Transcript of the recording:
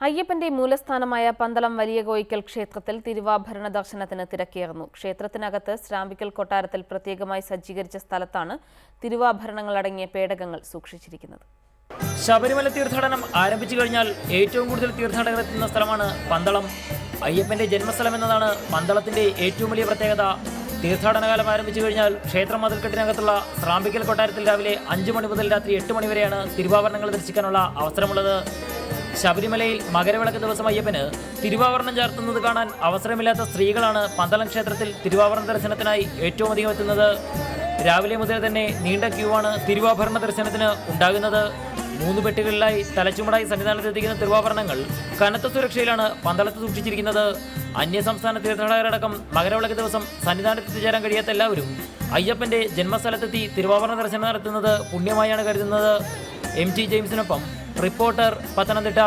അയ്യപ്പന്റെ മൂലസ്ഥാനമായ പന്തളം വലിയ കോയിക്കൽ ക്ഷേത്രത്തിൽ തിരുവാഭരണ ദർശനത്തിന് തിരക്കേറുന്നു. ക്ഷേത്രത്തിനകത്ത് ശ്രാമ്പിക്കൽ കൊട്ടാരത്തിൽ പ്രത്യേകമായി സജ്ജീകരിച്ച സ്ഥലത്താണ് തിരുവാഭരണങ്ങളടങ്ങിയ പേടകങ്ങൾ സൂക്ഷിച്ചിരിക്കുന്നത്. ശബരിമല തീർത്ഥാടനം ആരംഭിച്ചു കഴിഞ്ഞാൽ ഏറ്റവും കൂടുതൽ തീർത്ഥാടകർ എത്തുന്ന സ്ഥലമാണ് പന്തളം. അയ്യപ്പന്റെ ജന്മസ്ഥലം എന്നതാണ് പന്തളത്തിന്റെ ഏറ്റവും വലിയ പ്രത്യേകത. തീർത്ഥാടനകാലം ആരംഭിച്ചു കഴിഞ്ഞാൽ ക്ഷേത്ര മതിൽക്കെട്ടിനകത്തുള്ള ശ്രാമ്പിക്കൽ കൊട്ടാരത്തിൽ രാവിലെ 5 മണി മുതൽ രാത്രി 8 മണി വരെയാണ് തിരുവാഭരണങ്ങൾ ദർശിക്കാനുള്ള അവസരമുള്ളത്. ശബരിമലയിൽ മകരവിളക്ക് ദിവസം അയ്യപ്പന് തിരുവാഭരണം ചാർത്തുന്നത് കാണാൻ അവസരമില്ലാത്ത സ്ത്രീകളാണ് പന്തളം ക്ഷേത്രത്തിൽ തിരുവാഭരണ ദർശനത്തിനായി ഏറ്റവും അധികം എത്തുന്നത്. രാവിലെ മുതൽ തന്നെ നീണ്ട ക്യൂ ആണ് തിരുവാഭരണ ദർശനത്തിന് ഉണ്ടാകുന്നത്. 3 പെട്ടികളിലായി തലച്ചുമടായി സന്നിധാനത്തെത്തിക്കുന്ന തിരുവാഭരണങ്ങൾ കനത്ത സുരക്ഷയിലാണ് പന്തളത്ത് സൂക്ഷിച്ചിരിക്കുന്നത്. അന്യസംസ്ഥാന തീർത്ഥാടകരടക്കം മകരവിളക്ക് ദിവസം സന്നിധാനത്തെത്തിച്ചേരാൻ കഴിയാത്ത എല്ലാവരും അയ്യപ്പന്റെ ജന്മസ്ഥലത്തെത്തി തിരുവാഭരണ ദർശനം നടത്തുന്നത് പുണ്യമായാണ് കരുതുന്നത്. MT ജെയിംസിനൊപ്പം റിപ്പോർട്ടർ, പത്തനംതിട്ട.